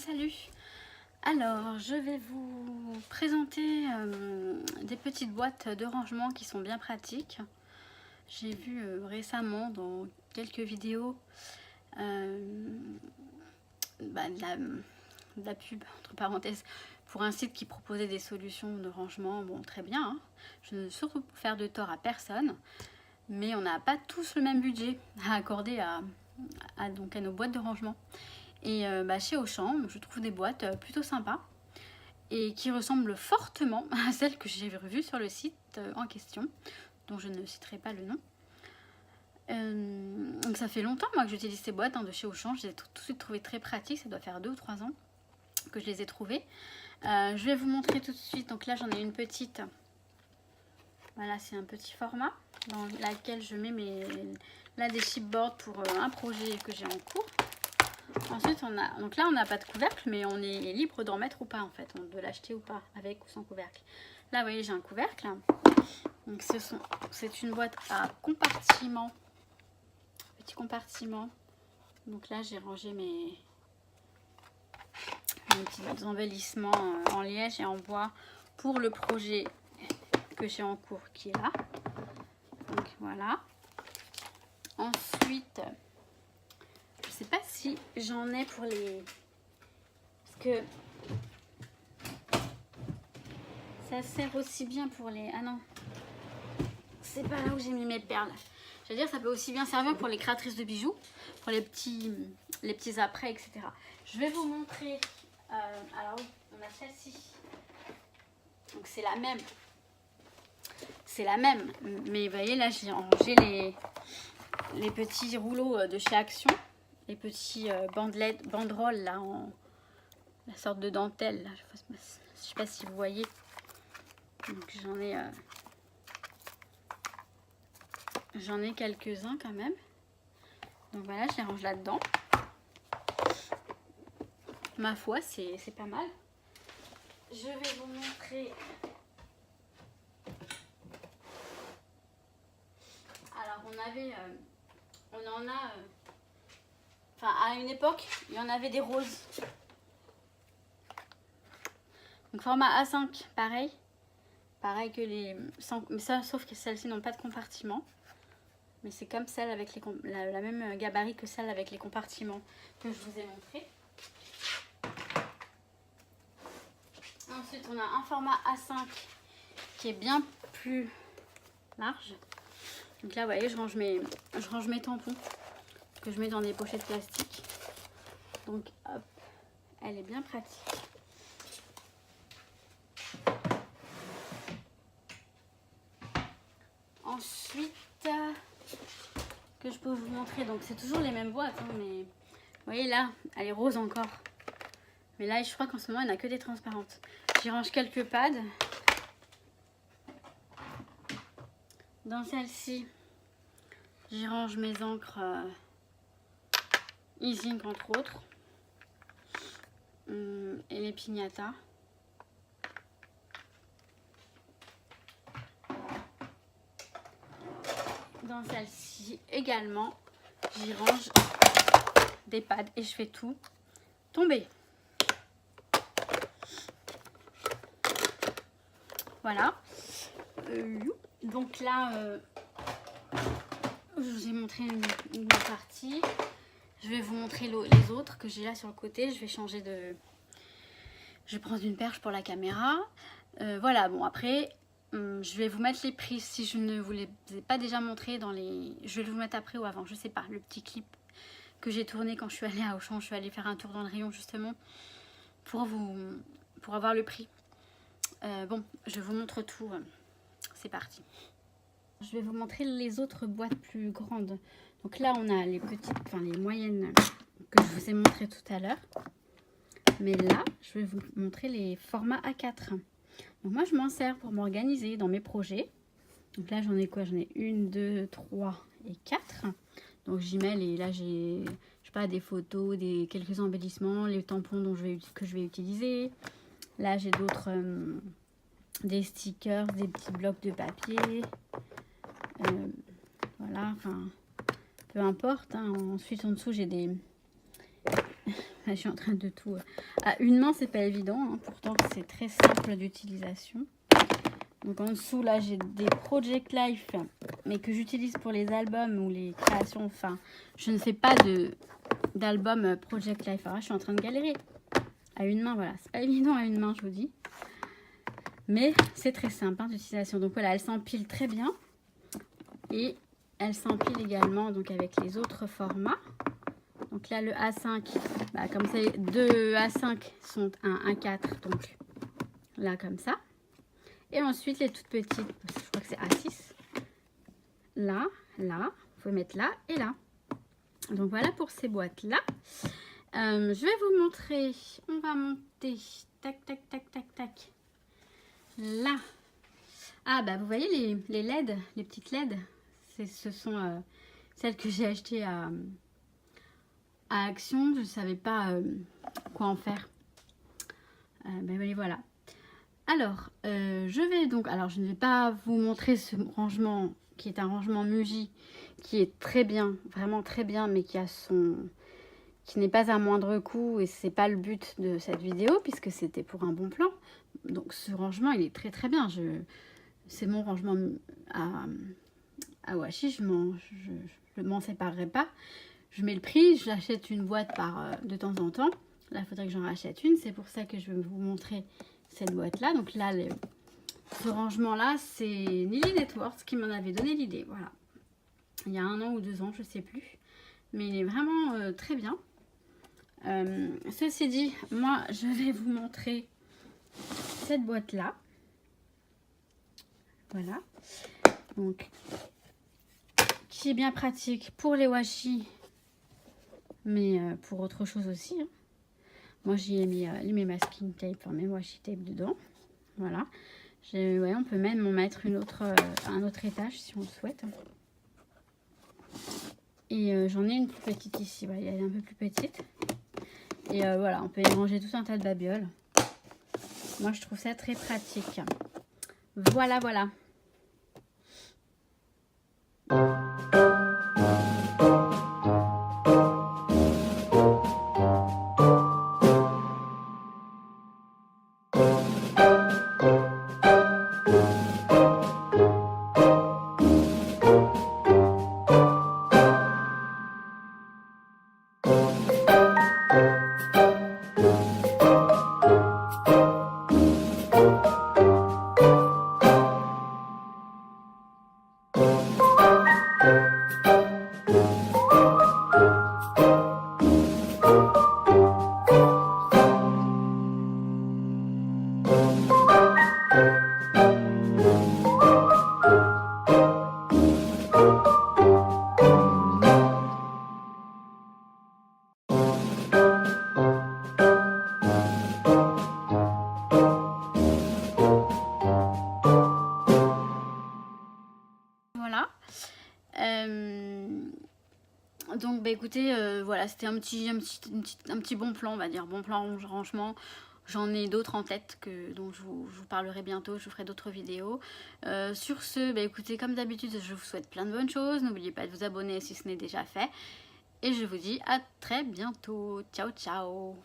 Salut. Alors, je vais vous présenter des petites boîtes de rangement qui sont bien pratiques. J'ai vu récemment dans quelques vidéos de la pub, entre parenthèses, pour un site qui proposait des solutions de rangement. Bon, très bien, hein. Je ne veux surtout faire de tort à personne, mais on n'a pas tous le même budget à accorder à nos boîtes de rangement. Et chez Auchan, je trouve des boîtes plutôt sympas et qui ressemblent fortement à celles que j'ai revues sur le site en question, dont je ne citerai pas le nom. Donc ça fait longtemps moi que j'utilise ces boîtes de chez Auchan. Je les ai tout de suite trouvées très pratiques. Ça doit faire 2 ou 3 ans que je les ai trouvées. Je vais vous montrer tout de suite. Donc là j'en ai une petite. Voilà, c'est un petit format dans lequel je mets des chipboards pour un projet que j'ai en cours. Ensuite, donc là, on n'a pas de couvercle, mais on est libre d'en mettre ou pas, en fait, de l'acheter ou pas, avec ou sans couvercle. Là, vous voyez, j'ai un couvercle. Donc, c'est une boîte à compartiment, petit compartiment. Donc là, j'ai rangé mes petits embellissements en liège et en bois pour le projet que j'ai en cours, qui est là. Donc voilà. Ensuite, je sais pas si j'en ai pour les... Parce que ça sert aussi bien pour les... Ah non, c'est pas là où j'ai mis mes perles. Je veux dire, ça peut aussi bien servir pour les créatrices de bijoux, pour les petits apprêts, etc. Je vais vous montrer... alors oui, on a celle-ci. Donc c'est la même. C'est la même. Mais vous voyez, là, j'ai rangé les petits rouleaux de chez Action. Les petits banderoles là en la sorte de dentelle là. Je sais pas si vous voyez. Donc j'en ai quelques-uns quand même. Donc voilà, je les range là-dedans. Ma foi, c'est pas mal. Je vais vous montrer. Alors on en a. Enfin, à une époque, il y en avait des roses. Donc format A5, pareil. Pareil que les... mais ça, sauf que celles-ci n'ont pas de compartiment. Mais c'est comme celle avec la même gabarit que celle avec les compartiments que je vous ai montré. Ensuite, on a un format A5 qui est bien plus large. Donc là, vous voyez, je range mes tampons que je mets dans des pochettes plastiques. Donc hop, elle est bien pratique. Ensuite, que je peux vous montrer, donc c'est toujours les mêmes boîtes, mais vous voyez là, elle est rose encore. Mais là, je crois qu'en ce moment, il n'y en a que des transparentes. J'y range quelques pads. Dans celle-ci, j'y range mes encres Easing entre autres, et les piñatas. Dans celle-ci également, j'y range des pads et je fais tout tomber. Voilà. Donc là, je vous ai montré une partie. Je vais vous montrer les autres que j'ai là sur le côté. Je vais changer de... Je vais prendre une perche pour la caméra. Voilà, bon après, je vais vous mettre les prix si je ne vous les ai pas déjà montrés dans les... Je vais vous mettre après ou avant, je sais pas. Le petit clip que j'ai tourné quand je suis allée à Auchan. Je suis allée faire un tour dans le rayon justement pour avoir le prix. Bon, je vous montre tout. C'est parti. Je vais vous montrer les autres boîtes plus grandes. Donc là, on a les petites, enfin les moyennes que je vous ai montré tout à l'heure. Mais là, je vais vous montrer les formats A4. Donc moi, je m'en sers pour m'organiser dans mes projets. Donc là, j'en ai quoi? J'en ai 1, 2, 3 et 4. Donc j'y mets là, j'ai, je sais pas, des photos, quelques embellissements, les tampons que je vais utiliser. Là, j'ai d'autres, des stickers, des petits blocs de papier. Voilà, enfin, peu importe. Ensuite, en dessous, j'ai des... je suis en train de tout... à une main, c'est pas évident, hein, pourtant c'est très simple d'utilisation. Donc en dessous, là, j'ai des Project Life, mais que j'utilise pour les albums ou les créations. Enfin, je ne fais pas d'album Project Life. Alors là, je suis en train de galérer. À une main, voilà. C'est pas évident à une main, je vous dis. Mais c'est très simple hein, d'utilisation. Donc voilà, elle s'empile très bien. Et elle s'empile également donc, avec les autres formats. Donc là, le A5, bah, comme ça, les deux A5 sont un A4. Donc là, comme ça. Et ensuite, les toutes petites, je crois que c'est A6. Là, là, vous pouvez mettre là et là. Donc voilà pour ces boîtes-là. Je vais vous montrer. On va monter. Tac, tac, tac, tac, tac. Là. Ah, bah vous voyez les LED, les petites LED. Ce sont celles que j'ai achetées à Action. Je ne savais pas quoi en faire. Ben voilà. Alors, je vais donc... Alors, je ne vais pas vous montrer ce rangement qui est un rangement Muji qui est très bien, vraiment très bien, mais qui n'est pas à moindre coût et c'est pas le but de cette vidéo puisque c'était pour un bon plan. Donc, ce rangement, il est très très bien. C'est mon rangement à washi, je ne m'en séparerai pas. Je mets le prix, j'achète une boîte de temps en temps. Là, il faudrait que j'en rachète une. C'est pour ça que je vais vous montrer cette boîte-là. Donc là, ce rangement-là, c'est Nili Networks qui m'en avait donné l'idée. Voilà. Il y a 1 an ou 2 ans, je ne sais plus. Mais il est vraiment très bien. Ceci dit, moi, je vais vous montrer cette boîte-là. Voilà. Donc, qui est bien pratique pour les washi, mais pour autre chose aussi. Hein. Moi, j'y ai mis mes masking tape, enfin mes washi tape dedans. Voilà. Ouais, on peut même en mettre un autre étage si on le souhaite. Et j'en ai une plus petite ici. Voilà, elle est un peu plus petite. Et voilà, on peut y ranger tout un tas de babioles. Moi, je trouve ça très pratique. Voilà, voilà. Donc bah écoutez, voilà, c'était un petit bon plan, on va dire, bon plan rangement. J'en ai d'autres en tête dont je vous parlerai bientôt, je vous ferai d'autres vidéos. Sur ce, bah écoutez, comme d'habitude, je vous souhaite plein de bonnes choses. N'oubliez pas de vous abonner si ce n'est déjà fait. Et je vous dis à très bientôt. Ciao, ciao!